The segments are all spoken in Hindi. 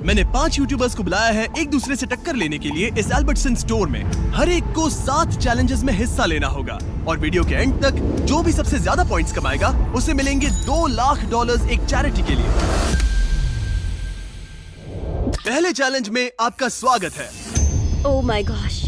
मैंने 5 यूट्यूबर्स को बुलाया है एक दूसरे से टक्कर लेने के लिए इस एल्बर्टसन स्टोर में। हर एक को 7 चैलेंजेस में हिस्सा लेना होगा और वीडियो के एंड तक जो भी सबसे ज्यादा पॉइंट्स कमाएगा उसे मिलेंगे $2 लाख एक चैरिटी के लिए। पहले चैलेंज में आपका स्वागत है। Oh my gosh.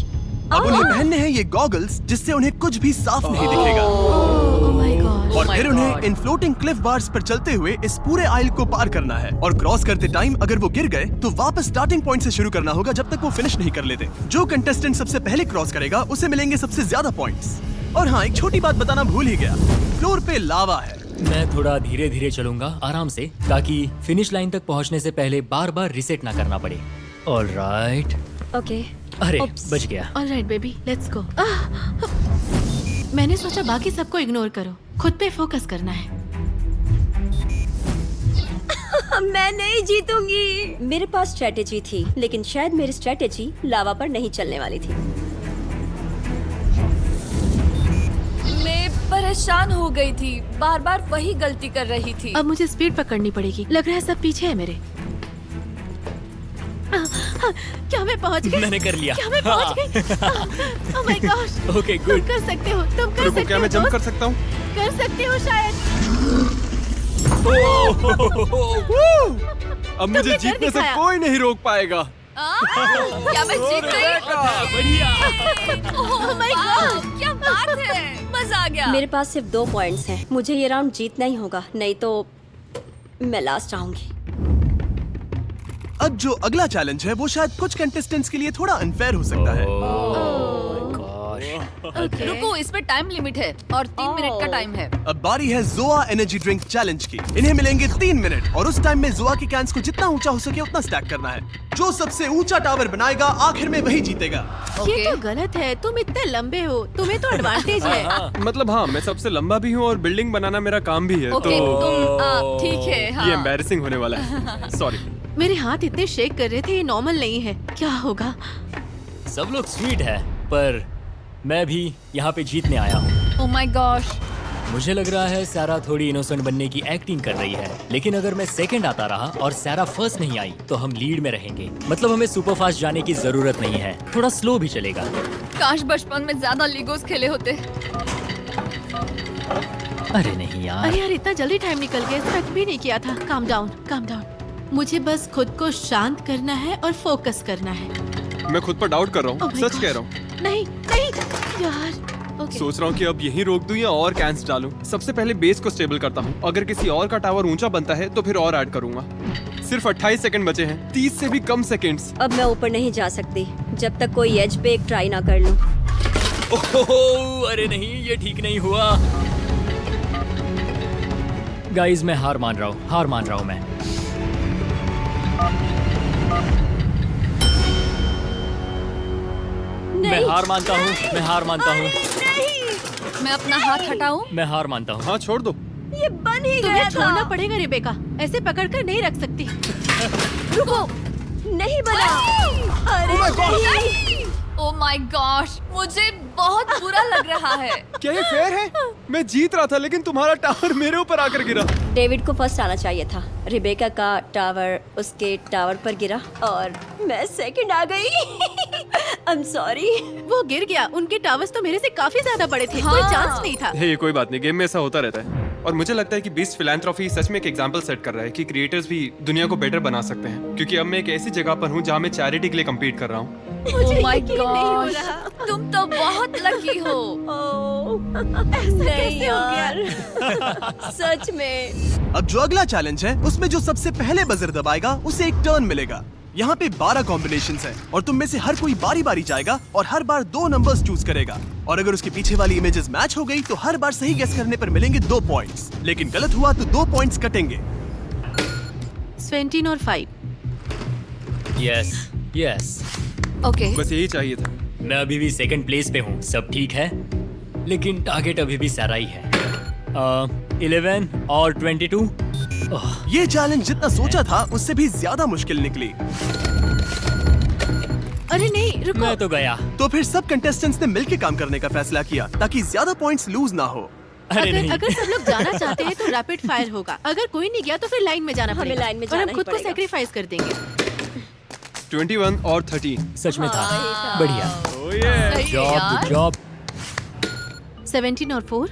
अब उन्हें पहनने हैं ये गॉगल्स जिससे उन्हें कुछ भी साफ नहीं दिखेगा। Oh my gosh. और फिर उन्हें इन फ्लोटिंग क्लिफ बार्स पर चलते हुए इस पूरे आइल को पार करना है और क्रॉस करते टाइम अगर वो गिर गए तो वापस स्टार्टिंग पॉइंट से शुरू करना होगा जब तक वो फिनिश नहीं कर लेते। जो कंटेस्टेंट सबसे पहले क्रॉस करेगा उसे मिलेंगे सबसे ज्यादा पॉइंट्स। और हाँ, एक छोटी बात बताना भूल ही गया, फ्लोर पे लावा है। मैं थोड़ा धीरे धीरे चलूंगा, आराम से, ताकि फिनिश लाइन तक पहुंचने से पहले बार बार रिसेट ना करना पड़े। ऑलराइट। ओके। अरे बच गया। Alright baby, let's go. मैंने सोचा बाकी सबको इग्नोर करो, खुद पे फोकस करना है। मैं नहीं जीतूंगी। मेरे पास स्ट्रेटेजी थी, लेकिन शायद मेरी स्ट्रेटेजी लावा पर नहीं चलने वाली थी। मैं परेशान हो गई थी, बार बार वही गलती कर रही थी। अब मुझे स्पीड पकड़नी पड़ेगी। लग रहा है सब पीछे है मेरे। क्या मैं पहुंच गई? मैंने कर लिया। क्या मैं पहुंच गई? Oh my gosh. ओके तुम गुड। कर सकते हो, तुम कर सकते हो। क्या मैं जंप कर दोस्त? सकता हूँ? कर सकते हो शायद। अब मुझे तुमने कर जीतने से दिखाया। कोई नहीं रोक पाएगा। क्या मैं जीत गई? बढ़िया। ओह माय गॉड, क्या बात है, मजा आ गया। मेरे पास सिर्फ 2 पॉइंट्स हैं। मुझे ये राउंड जीतना ही होगा, नहीं तो मैं लास्ट आऊंगी। अब जो अगला चैलेंज है वो शायद कुछ कंटेस्टेंट्स के लिए थोड़ा अनफेयर हो सकता है। रुको, इस पे टाइम लिमिट है और 3 मिनट का टाइम है। अब बारी है जोआ एनर्जी ड्रिंक चैलेंज की। इन्हें मिलेंगे 3 मिनट और उस टाइम में जोआ की कैंस को जितना ऊंचा हो सके उतना स्टैक करना है। जो सबसे ऊंचा टावर बनाएगा आखिर में वही जीतेगा। ये तो गलत है, तुम इतने लंबे हो, तुम्हें तो एडवांटेज है। मतलब हाँ, मैं सबसे लंबा भी हूँ और बिल्डिंग बनाना मेरा काम भी है। ओके, तो तुम ठीक है। हाँ। ये एम्बैरेसिंग होने वाला है। सॉरी। मेरे हाथ इतने शेक कर रहे थे, ये नॉर्मल नहीं है। क्या होगा? सब लोग स्वीट है, पर मैं भी यहाँ पे जीतने आया हूँ। Oh my gosh. मुझे लग रहा है सारा थोड़ी इनोसेंट बनने की एक्टिंग कर रही है, लेकिन अगर मैं सेकंड आता रहा और सारा फर्स्ट नहीं आई तो हम लीड में रहेंगे। मतलब हमें सुपर फास्ट जाने की जरूरत नहीं है, थोड़ा स्लो भी चलेगा। काश बचपन में ज्यादा लीगोस खेले होते। अरे नहीं यार। अरे यार, इतना जल्दी टाइम निकल गया, एक्सपेक्ट भी नहीं किया था। Calm down, calm down. मुझे बस खुद को शांत करना है और फोकस करना है। मैं खुद पर डाउट कर रहा Oh हूँ, my सच God. कह रहा हूँ। नहीं नहीं यार। ओके। सोच रहा हूँ कि अब यहीं रोक दूं या और कैंस डालूं। सबसे पहले बेस को स्टेबल करता हूँ। अगर किसी और का टावर ऊंचा बनता है तो फिर और ऐड करूंगा। सिर्फ 28 सेकंड बचे हैं, 30 से भी कम सेकंड्स। अब मैं ऊपर नहीं जा सकती जब तक कोई एज पे एक ट्राई ना कर लूं। ओहो, अरे नहीं, ये ठीक नहीं हुआ। गाइस, मैं हार मान रहा हूँ मैं। मैं हार मानता हूँ। मैं अपना हाथ हटाऊं? मैं हार मानता हूँ। हाँ, छोड़ दो। ये बन ही तुम्हें गया छोड़ना था। पड़ेगा रेबेका, ऐसे पकड़कर नहीं रख सकती। रुको, नहीं बना। अरे नहीं। ओह माय गॉश, मुझे बहुत बुरा लग रहा है। क्या ये फेयर है? मैं जीत रहा था लेकिन तुम्हारा टावर मेरे ऊपर आकर गिरा। डेविड को फर्स्ट आना चाहिए था। रिबेका का टावर उसके टावर पर गिरा और मैं सेकंड आ गई। I am sorry. वो गिर गया, उनके टावर्स तो मेरे से काफी ज्यादा बड़े थे। हाँ। कोई चांस नहीं था। ये कोई बात नहीं, गेम में ऐसा होता रहता है। और मुझे लगता है कि बीस्ट फिलैंथ्रोपी सच में एक एग्जांपल सेट कर रहा है कि क्रिएटर्स भी दुनिया को बेटर बना सकते हैं। क्योंकि अब मैं एक ऐसी जगह पर हूँ जहाँ मैं चैरिटी के लिए कम्पीट कर रहा हूँ। ओह माय यकीन नहीं हो गॉश, रहा। तुम तो बहुत लकी हो। नहीं यार। सच में। अब जो अगला चैलेंज है उसमें जो सबसे पहले बजर दबाएगा उसे एक टर्न मिलेगा। यहाँ पे 12 कॉम्बिनेशंस हैं और तुम में से हर कोई बारी बारी जाएगा और हर बार 2 नंबर्स चूज करेगा। और अगर उसके पीछे वाली इमेजेस मैच हो गई तो हर बार सही गेस करने पर मिलेंगे 2 पॉइंट्स, लेकिन गलत हुआ तो 2 पॉइंट्स कटेंगे। 17 और 5। यस। ओके, बस यही चाहिए था। मैं अभी भी सेकंड प्लेस पे हूँ, सब ठीक है, लेकिन टारगेट अभी भी सारा ही है। 11 और 22। ये चैलेंज जितना सोचा था उससे भी ज्यादा मुश्किल निकली। अरे नहीं, रुको। मैं तो गया। तो फिर सब कंटेस्टेंट्स ने मिलकर काम करने का फैसला किया ताकि ज्यादा पॉइंट्स लूज ना हो। अरे नहीं। अगर सब लोग जाना चाहते हैं तो रैपिड फायर होगा। अगर कोई नहीं गया तो फिर लाइन में जाना हमें पड़ेगा। लाइन में और जाना हम ही खुद को पड़ेगा। सैक्रिफाइस कर देंगे। 21 और 13। सच में था। हाँ, बढ़िया। सही जॉब यार। जॉब। 17 और 4।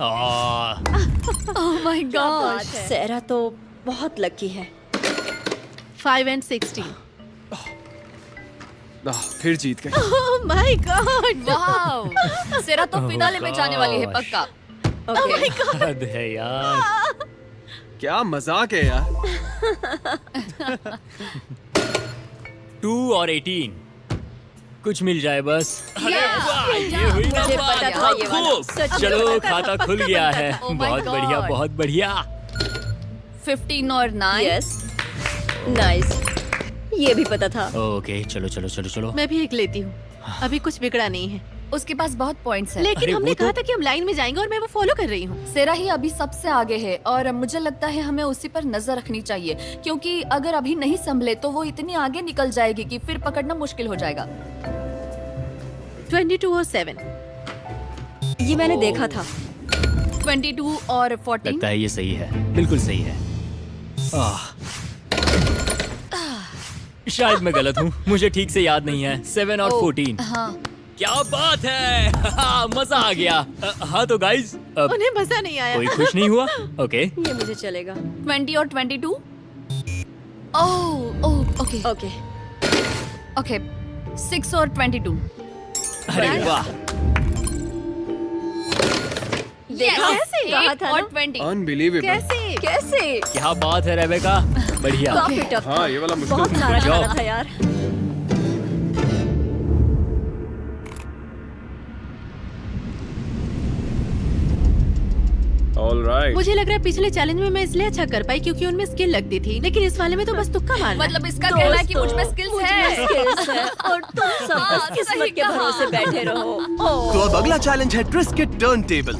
Oh my God. सैरा तो बहुत लकी है। 5 and 16। फिर जीत गए। Oh my God. वाओ, सेरा तो फिनाले में जाने वाली है पक्का। ओके हद है यार। क्या मजाक है यार। 2 और 18। कुछ मिल जाए बस। ये हुई ना मुझे बात। पता था ये वाला। खूब। सच में चलो पता था। खाता खुल गया है। Oh my बहुत God. बढ़िया बहुत बढ़िया। 15 और 9। यस नाइस, ये भी पता था। ओके चलो चलो चलो चलो। मैं भी एक लेती हूँ। अभी कुछ बिगड़ा नहीं है। उसके पास बहुत पॉइंट्स हैं। लेकिन अरे हमने वो तो- कहा था कि हम लाइन में जाएंगे और मैं वो फॉलो कर रही हूँ। सेरा ही अभी सबसे आगे है और मुझे लगता है हमें उसी पर नजर रखनी चाहिए, क्योंकि अगर अभी नहीं संभले तो वो इतनी आगे निकल जाएगी कि फिर पकड़ना मुश्किल हो जाएगा। 22 और 7। ये मैंने देखा था। 22 और 14। लगता है ये सही है। बिल्कुल सही है। आह। शायद मैं गलत हूँ। मुझे ठीक से याद नहीं है। 7 और 14। हाँ, क्या बात है। मजा आ गया। हाँ तो गाइज उन्हें मजा नहीं आया। कोई खुश नहीं हुआ? ओके ये मुझे चलेगा। 20 और 22। Oh okay okay okay. 6 और 22। अरे वाह। देखा? Yes, कहा 8 था और ना? 20। अनबिलीवेबल। कैसे? कैसे? क्या बात है रेबेका। बढ़िया। काफी टफ था। हाँ ये वाला मुश्किल बहुत था। सारा जाओ। खाना था यार। ऑलराइट। मुझे लग रहा है पिछले चैलेंज में मैं इसलिए अच्छा कर पाई क्योंकि उनमें स्किल लगती थी, लेकिन इस वाले में तो बस तुक्का मारना है। मतलब इसका कहना है कि मुझ में दोस्तों, स्किल्स मुझ में है। skills है और तुम सब हाँ, बस किस्मत सही के कहा। भरोसे बैठे रहो। तो अब अगला चैलेंज है ट्विस्ट के टर्न टेबल।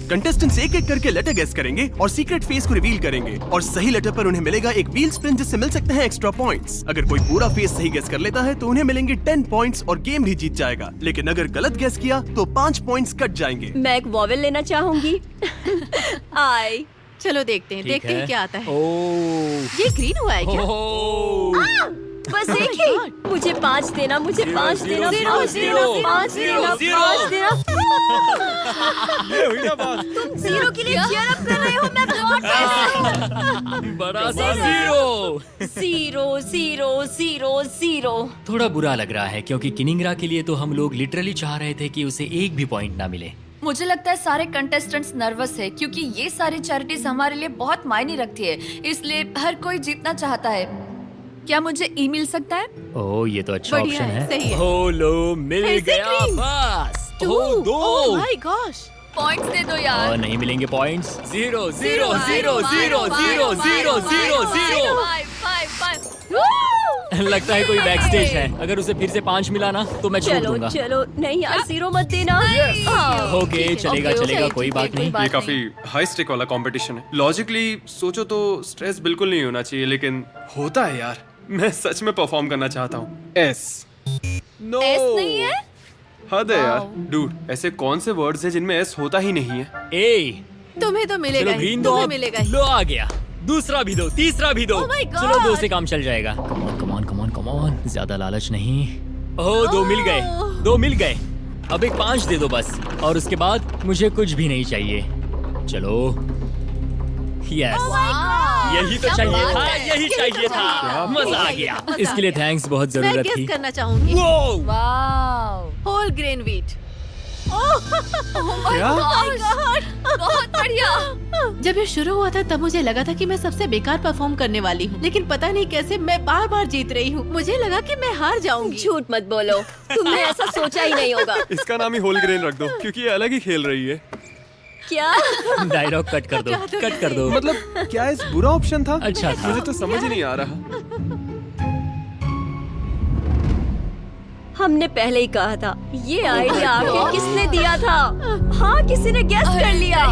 कंटेस्टेंट्स एक एक करके लेटर गेस करेंगे और सीक्रेट फेस को रिवील करेंगे और सही लेटर पर उन्हें मिलेगा एक व्हील स्पिन जिससे मिल सकते हैं एक्स्ट्रा पॉइंट्स। अगर कोई पूरा फेस सही गेस कर लेता है तो उन्हें मिलेंगे 10 पॉइंट्स और गेम भी जीत जाएगा, लेकिन अगर गलत गेस किया तो 5 पॉइंट्स कट जाएंगे। मैं एक वॉवेल लेना चाहूंगी। आई चलो देखते हैं, ठीक देखते हैं क्या आता है। ओह। ये ग्रीन हुआ है क्या? ओह। बस एक ही। मुझे 5 देना, मुझे 5 देना, 5 देना, 5 देना, 5 देना। ये हुई ना बात। तुम जीरो के लिए cheer up कर रहे हो, मैं बहुत बड़ा सा zero. Zero zero zero zero. थोड़ा बुरा लग रहा है क्योंकि किनिंगरा के लिए तो हम लोग लिटरली चाह रहे थे कि उसे एक भी पॉइंट ना मिले। मुझे लगता है सारे कंटेस्टेंट्स नर्वस है क्योंकि ये सारी चैरिटीज हमारे लिए बहुत मायने रखती है, इसलिए हर कोई जीतना चाहता है। क्या मुझे ई मिल सकता है? ओह ये तो अच्छा बढ़िया ऑप्शन है, है। सही है। हो लो मिल फिर से गया green। बस। 2। ओह, दो। Oh my gosh. पॉइंट्स दे दो और यार। नहीं मिलेंगे पॉइंट्स। 0 0 0 0 0 0 0 0। 5 5 लगता है कोई बैक स्टेज है। अगर उसे फिर से 5 मिला ना तो मैं छोड़ चलो दूंगा। चलो, नहीं यार जीरो मत देना। हाँ। ओके चलेगा ओके, चलेगा ओके, कोई ठीक है, बात कोई नहीं। बात ये काफी हाई स्टेक वाला कंपटीशन है। लॉजिकली सोचो तो स्ट्रेस बिल्कुल नहीं होना चाहिए, लेकिन होता है यार। मैं सच में परफॉर्म करना चाहता हूँ। एस नो एस नहीं है? हद है यार। Wow. डूड ऐसे कौन से वर्ड्स हैं जिनमें एस होता ही नहीं है? ए तुम्हें तो मिलेगा चलो ही, ग्रीन दो तुम्हें अब। मिलेगा ही। लो आ गया। दूसरा भी दो, तीसरा भी दो। Oh my God! चलो 2 से काम चल जाएगा। Come on come on come on come on. ज्यादा लालच नहीं। ओह 2 मिल गए। 2 मिल गए। अब एक 5 दे दो बस और उसके बाद मुझे कुछ भी नहीं चाहिए। चलो यस यही तो चाहिए था, यही चाहिए था। मजा आ गया। इसके लिए थैंक्स, बहुत मैं जरूरत गेस थी। करना चाहूंगी। वो वाओ, होल ग्रेन व्हीट। क्या? बहुत बढ़िया। जब ये शुरू हुआ था तब मुझे लगा था कि मैं सबसे बेकार परफॉर्म करने वाली हूँ, लेकिन पता नहीं कैसे मैं बार बार जीत रही हूँ। मुझे लगा कि मैं हार जाऊंगी। झूठ मत बोलो, तुमने ऐसा सोचा ही नहीं होगा। इसका नाम ही होल ग्रेन रख दो क्योंकि ये अलग ही खेल रही है। क्या? डायलॉग कट कर दो, क्या तो कट कर दो। मतलब क्या इस बुरा ऑप्शन था? अच्छा था। मुझे तो समझ ही नहीं आ रहा। हमने पहले ही कहा था, ये आइडिया आखिर किसने दिया था? हाँ, किसी ने गेस कर लिया।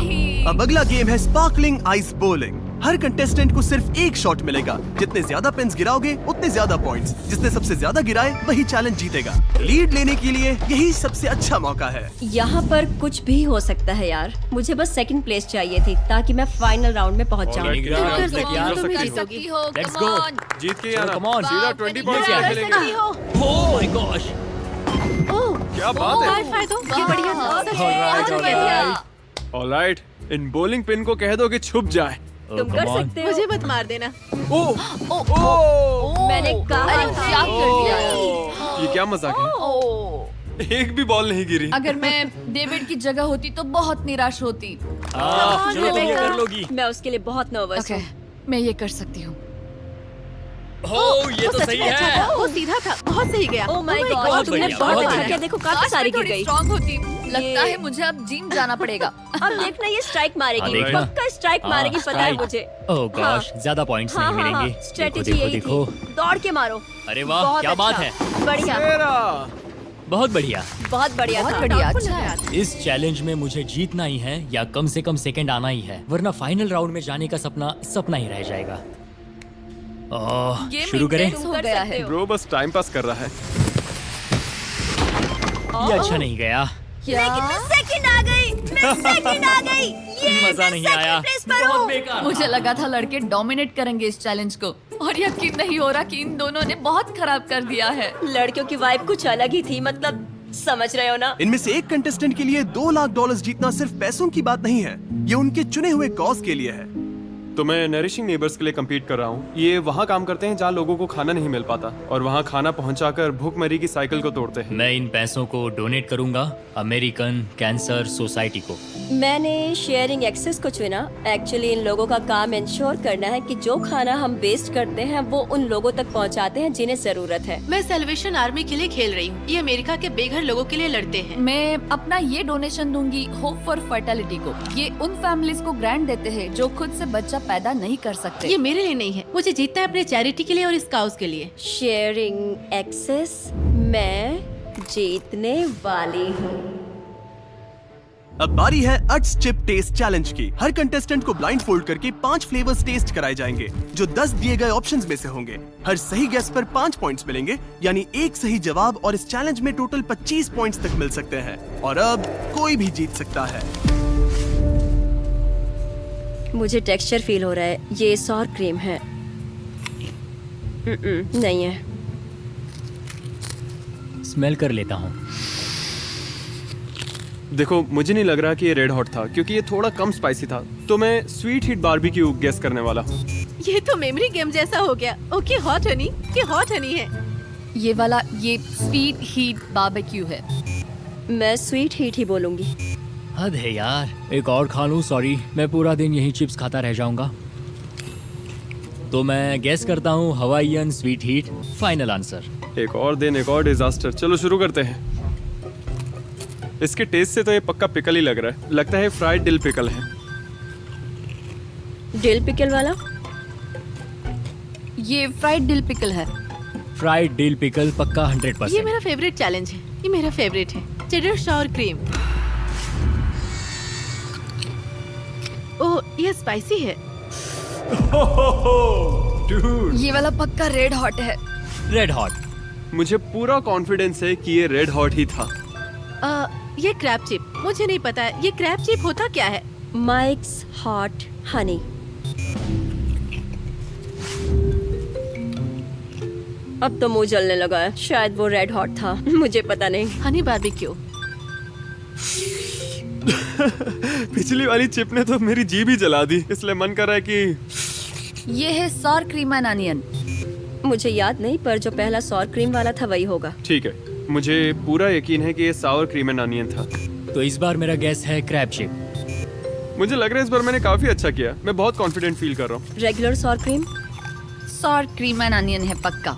अब अगला गेम है स्पार्कलिंग आइस बोलिंग। हर कंटेस्टेंट को सिर्फ एक शॉट मिलेगा। जितने ज्यादा पेन्स गिराओगे उतने ज्यादा पॉइंट्स। जिसने सबसे ज्यादा गिराए वही चैलेंज जीतेगा। लीड लेने के लिए यही सबसे अच्छा मौका है। यहाँ पर कुछ भी हो सकता है यार। मुझे बस सेकंड प्लेस चाहिए थी ताकि मैं फाइनल राउंड में पहुँच जाऊँ। Alright, तुम कर कर सकती यार, हो, तुम ही कर जीतोगी। सकती हो, Let's come go. on. जीत के चलो, आना। come on. सीधा वाह, 20 मैंने पॉइंट्स क्या कर मिलेंगे। सकती हो। Oh my gosh. ओह, क्या बात है। हाई फाइव दो। ये बढ़िया था। सच में Alright, बहुत alright. बढ़िया। ऑलराइट, इन बॉलिंग पिन को कह दो कि छुप जाए। तुम कर सकते हो। मुझे मत मार देना। मैंने कहा अरे था। क्या कर दिया ये क्या मजाक है? ओह, एक भी बॉल नहीं गिरी। अगर मैं डेविड की जगह होती तो बहुत निराश होती। चलो तुम ये कर लोगी। मैं उसके लिए बहुत नर्वस ओके, हूँ। मैं ये कर सकती हूँ। ओह ये वो तो सच सही में अच्छा है। था। वो सीधा था। बहुत सही गया। Oh my Oh my God, बहुत तुमने बढ़िया, बहुत बहुत अच्छा बढ़िया। किया। देखो काफी काश सारी मैं गिर थोड़ी गई। स्ट्रांग होती। लगता ये- है मुझे अब जिम जाना पड़ेगा। अब देखना ये स्ट्राइक मारेगी। हाँ, देखना। पक्का स्ट्राइक मारेगी, पता है strike. मुझे। ओह गॉश, ज्यादा पॉइंट्स नहीं मिलेंगे। देखो स्ट्रेटेजी देखो यही देखो। थी। दौड़ के मारो। अरे वाह, बहुत क्या बात अच्छा। है। बढ़िया, बहुत बढ़िया। बहुत बढ़िया बहुत था। बढ़िया, Doubtful अच्छा लग है। रहा था। इस चैलेंज में मुझे जीतना ही है या कम से कम सेकंड आना ही है, वरना फाइनल राउंड में जाने का सपना सपना ही रह जाएगा। ओह, गेम शुरू करें? intense हो गया है। ब्रो बस टाइम पास कर रहा है। ये अच्छा नहीं गया। लेकिन मैं सेकंड आ गई। मैं सेकंड आ गई। ये मजा नहीं आया। प्लेस पर बहुत हूँ। बेकार। मुझे लगा था लड़के डोमिनेट करेंगे इस चैलेंज को, और यकीन नहीं हो रहा कि इन दोनों ने बहुत खराब कर दिया है। लड़कियों की वाइब कुछ अलग ही थी, मतलब समझ रहे हो ना। इनमें से एक कंटेस्टेंट के लिए $2 लाख जीतना सिर्फ पैसों की बात नहीं है। ये उनके चुने हुए कॉज के लिए है। तो मैं नरिशिंग नेबर्स के लिए compete कर रहा हूँ। ये वहाँ काम करते हैं जहाँ लोगों को खाना नहीं मिल पाता, और वहाँ खाना पहुँचाकर भूखमरी की साइकिल को तोड़ते हैं। मैं इन पैसों को डोनेट करूंगा अमेरिकन कैंसर सोसाइटी को। मैंने शेयरिंग एक्सेस को चुना। एक्चुअली इन लोगों का काम इंश्योर करना है कि जो खाना हम वेस्ट करते हैं वो उन लोगों तक पहुंचाते हैं जिन्हें जरूरत है। मैं सेल्वेशन आर्मी के लिए खेल रही हूँ। ये अमेरिका के बेघर लोगों के लिए लड़ते हैं। मैं अपना ये डोनेशन दूंगी होप फॉर फर्टिलिटी को। ये उन फैमिलीज को ग्रांट देते हैं जो खुद से बच्चा पैदा नहीं कर सकते। ये मेरे लिए नहीं है। मुझे जीतना है अपने चैरिटी के लिए और इस काउज के लिए। शेयरिंग एक्सेस मैं जीतने वाली हूँ। अब बारी है अट्स चिप टेस्ट चैलेंज की। हर कंटेस्टेंट को ब्लाइंड फोल्ड करके 5 फ्लेवर्स टेस्ट कराए जाएंगे जो 10 दिए गए ऑप्शंस में से होंगे। हर सही गेस पर 5 पॉइंट्स मिलेंगे, यानी एक सही जवाब और इस चैलेंज में टोटल 25 पॉइंट्स तक मिल सकते हैं। और अब कोई भी जीत सकता है। मुझे टेक्सचर फील हो रहा है। ये सॉर क्रीम है। नहीं है। स्मेल कर लेता हूँ। देखो, मुझे नहीं लग रहा कि ये रेड हॉट था, क्योंकि ये थोड़ा कम स्पाइसी था। तो मैं स्वीट हीट बारबेक्यू गेस करने वाला हूँ। ये तो मेमोरी गेम जैसा हो गया। Okay, hot Honey. ये हॉट हनी है। ये वाला ये स्वीट हीट बारबेक्यू है। मैं स्वीट हीट ही बोलूंगी। हद है यार, एक और खा लूं। सॉरी, मैं पूरा दिन यही चिप्स खाता रह जाऊंगा। तो मैं गेस करता हूँ Hawaiian sweet heat. Final answer. एक और दिन, एक और डिजास्टर। चलो शुरू करते हैं। इसके टेस्ट से तो ये पक्का पिकल ही लग रहा है। लगता है फ्राइड डिल पिकल है। डिल पिकल वाला। ये फ्राइड डिल पिकल है। फ्राइड डिल पिकल पक्का ये 100%। मेरा फेवरेट चैलेंज है। ये मेरा फेवरेट है। Cheddar sure cream. ओह, ये स्पाइसी है। ये वाला पक्का रेड हॉट है। Red hot. मुझे पूरा कॉन्फिडेंस है कि ये रेड हॉट ही था। ये क्रैब चिप। मुझे नहीं पता है ये क्रैब चिप होता क्या है। Mics hot Honey. अब तो मुंह जलने लगा है। शायद वो रेड हॉट था, मुझे पता नहीं। हनी बारबेक्यू। पिछली वाली चिप ने तो मेरी जीभ ही जला दी, इसलिए मन कर रहा है कि ये है सॉर क्रीम एंड अनियन। मुझे याद नहीं, पर जो पहला सॉर क्रीम वाला था वही होगा। ठीक है। मुझे पूरा यकीन है कि ये सावर क्रीम एंड अनियन था। तो इस बार मेरा गेस है क्रैब चिप। मुझे लग रहा है इस बार मैंने काफी अच्छा किया। मैं बहुत कॉन्फिडेंट फील कर रहा हूँ। Regular sour cream. Sour cream and onion है पक्का।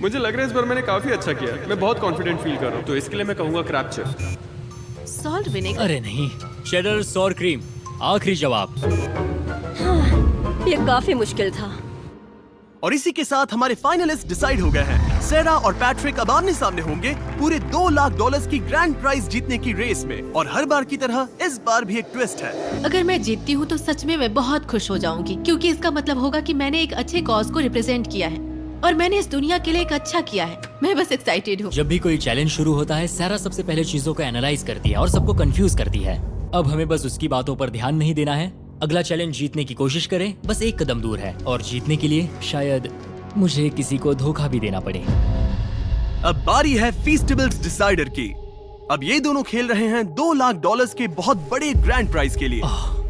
मुझे लग रहा है इस बार मैंने काफी अच्छा किया। मैं बहुत कॉन्फिडेंट फील कर रहा हूँ, तो इसके लिए मैं कहूँगा क्रैब चिप। Salt vinegar. अरे नहीं, चेडर सॉर क्रीम। आखिरी जवाब। ये काफी मुश्किल था। और इसी के साथ हमारे फाइनलिस्ट डिसाइड हो गए हैं। सारा और पैट्रिक अब आमने सामने होंगे पूरे $2 लाख की ग्रैंड प्राइज जीतने की रेस में। और हर बार की तरह इस बार भी एक ट्विस्ट है। अगर मैं जीतती हूँ तो सच में मैं बहुत खुश हो जाऊंगी, क्योंकि इसका मतलब होगा कि मैंने एक अच्छे कॉज को रिप्रेजेंट किया है और मैंने इस दुनिया के लिए एक अच्छा किया है। मैं बस एक्साइटेड हूँ। जब भी कोई चैलेंज शुरू होता है, सारा सबसे पहले चीजों को एनालाइज करती है और सबको कंफ्यूज करती है। अब हमें बस उसकी बातों पर ध्यान नहीं देना है। अगला चैलेंज जीतने की कोशिश करें, बस एक कदम दूर है। और जीतने के लिए शायद मुझे किसी को धोखा भी देना पड़े। अब बारी है फीस्टिबल्स डिसाइडर की। अब ये दोनों खेल रहे हैं $2 लाख के बहुत बड़े ग्रैंड प्राइज के लिए।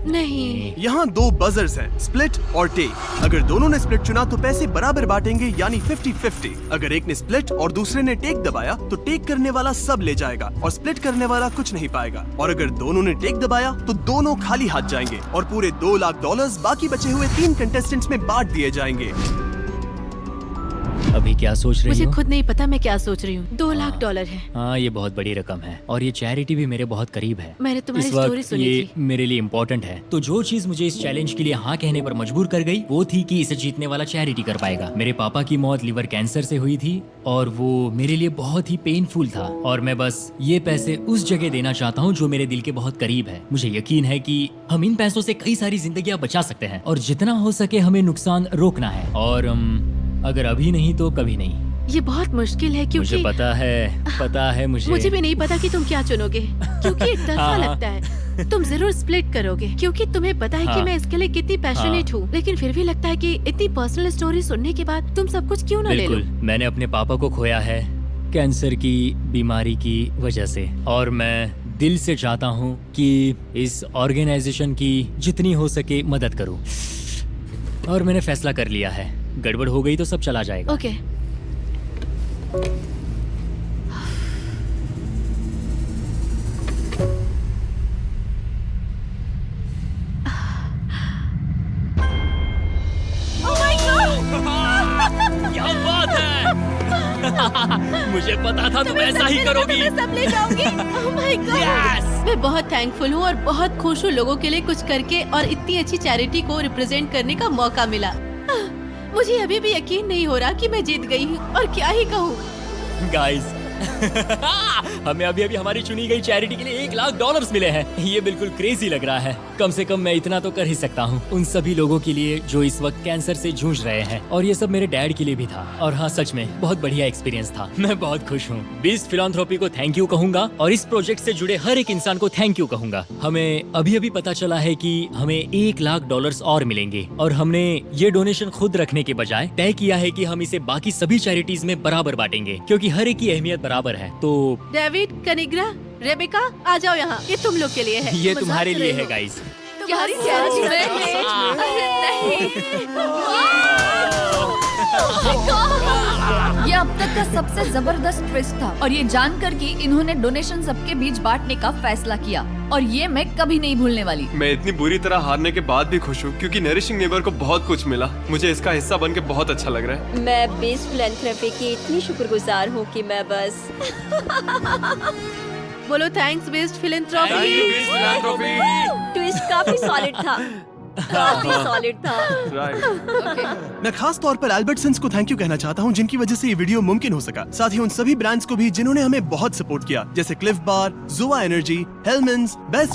नहीं, यहाँ 2 बजर्स हैं, स्प्लिट और टेक। अगर दोनों ने स्प्लिट चुना तो पैसे बराबर बांटेंगे, यानी 50-50। अगर एक ने स्प्लिट और दूसरे ने टेक दबाया तो टेक करने वाला सब ले जाएगा और स्प्लिट करने वाला कुछ नहीं पाएगा। और अगर दोनों ने टेक दबाया तो दोनों खाली हाथ जाएंगे और पूरे $2 लाख बाकी बचे हुए 3 कंटेस्टेंट्स में बांट दिए जाएंगे। अभी क्या सोच रही मुझे हो? खुद नहीं पता मैं क्या सोच रही हूँ। $2 लाख है। हाँ, ये बहुत बड़ी रकम है और ये चैरिटी भी मेरे बहुत करीब है। मैंने तुम्हारी इस वक्त स्टोरी सुनी ये थी। मेरे लिए इम्पोर्टेंट है। तो जो चीज मुझे इस चैलेंज के लिए हाँ कहने पर मजबूर कर गई वो थी कि इसे जीतने वाला चैरिटी कर पाएगा। मेरे पापा की मौत लिवर कैंसर से हुई थी और वो मेरे लिए बहुत ही पेनफुल था और मैं बस ये पैसे उस जगह देना चाहता हूँ जो मेरे दिल के बहुत करीब है। मुझे यकीन है कि हम इन पैसों से कई सारी जिंदगियां बचा सकते हैं और जितना हो सके हमें नुकसान रोकना है। और अगर अभी नहीं तो कभी नहीं। ये बहुत मुश्किल है, क्योंकि मुझे पता है मुझे भी नहीं पता कि तुम क्या चुनोगे, क्योंकि एक तरफा हाँ। लगता है। तुम जरूर स्प्लिट करोगे, क्योंकि तुम्हें पता है कि हाँ। मैं इसके लिए कितनी पैशनेट हूँ। लेकिन फिर भी लगता है कि इतनी पर्सनल स्टोरी सुनने के बाद तुम सब कुछ क्यों ना ले लो। बिल्कुल, मैंने अपने पापा को खोया है कैंसर की बीमारी की वजह से और मैं दिल से चाहता हूँ कि इस ऑर्गेनाइजेशन की जितनी हो सके मदद करूँ। और मैंने फैसला कर लिया है, गड़बड़ हो गई तो सब चला जाएगा। ओके। क्या बात है? मुझे पता था तुम ऐसा ही करोगी। सब ले जाओगी। Oh my God! Yes! मैं बहुत थैंकफुल हूँ और बहुत खुश हूँ लोगों के लिए कुछ करके और इतनी अच्छी चैरिटी को रिप्रेजेंट करने का मौका मिला। मुझे अभी भी यकीन नहीं हो रहा कि मैं जीत गई हूँ और क्या ही कहूँ। गाइस हमें अभी हमारी चुनी गई चैरिटी के लिए $1 लाख मिले हैं। ये बिल्कुल क्रेजी लग रहा है। कम से कम मैं इतना तो कर ही सकता हूँ उन सभी लोगों के लिए जो इस वक्त कैंसर से जूझ रहे हैं। और ये सब मेरे डैड के लिए भी था। और हाँ, सच में बहुत बढ़िया एक्सपीरियंस था। मैं बहुत खुश हूँ। बीस्ट फिलैंथ्रोपी को थैंक यू कहूंगा और इस प्रोजेक्ट से जुड़े हर एक इंसान को थैंक यू कहूंगा। हमें अभी पता चला है कि हमें $1 लाख और मिलेंगे और हमने ये डोनेशन खुद रखने के बजाय तय किया है कि हम इसे बाकी सभी चैरिटीज में बराबर बांटेंगे, क्योंकि हर एक की अहमियत बराबर है। तो डेविड, कनिग्रा, रेबेका, आ जाओ यहाँ। ये तुम लोग के लिए है। ये मजाक तुम्हारे कर लिए रही है हो। गाइस। तुम्हारी क्या चैरिटी सच में? है। ये अब तक का सबसे जबरदस्त ट्विस्ट था और ये जानकर कि इन्होंने डोनेशन सबके बीच बांटने का फैसला किया और ये मैं कभी नहीं भूलने वाली। मैं इतनी बुरी तरह हारने के बाद भी खुश हूँ क्योंकि नरिशिंग नेबर को बहुत कुछ मिला। मुझे इसका हिस्सा बन के बहुत अच्छा लग रहा है। मैं बीस्ट फिलैंथ्रोपी की इतनी शुक्रगुजार हूँ कि मैं बस बोलो thanks best Thank you, philanthropy. Beast Philanthropy. Twist काफी सॉलिड था। काफी सॉलिड था। Right. मैं खास तौर पर एल्बर्टसन्स को थैंक यू कहना चाहता हूँ जिनकी वजह से ये वीडियो मुमकिन हो सका। साथ ही उन सभी ब्रांड्स को भी जिन्होंने हमें बहुत सपोर्ट किया, जैसे क्लिफ बार, जोआ एनर्जी, हेलमेंस, बेस्ट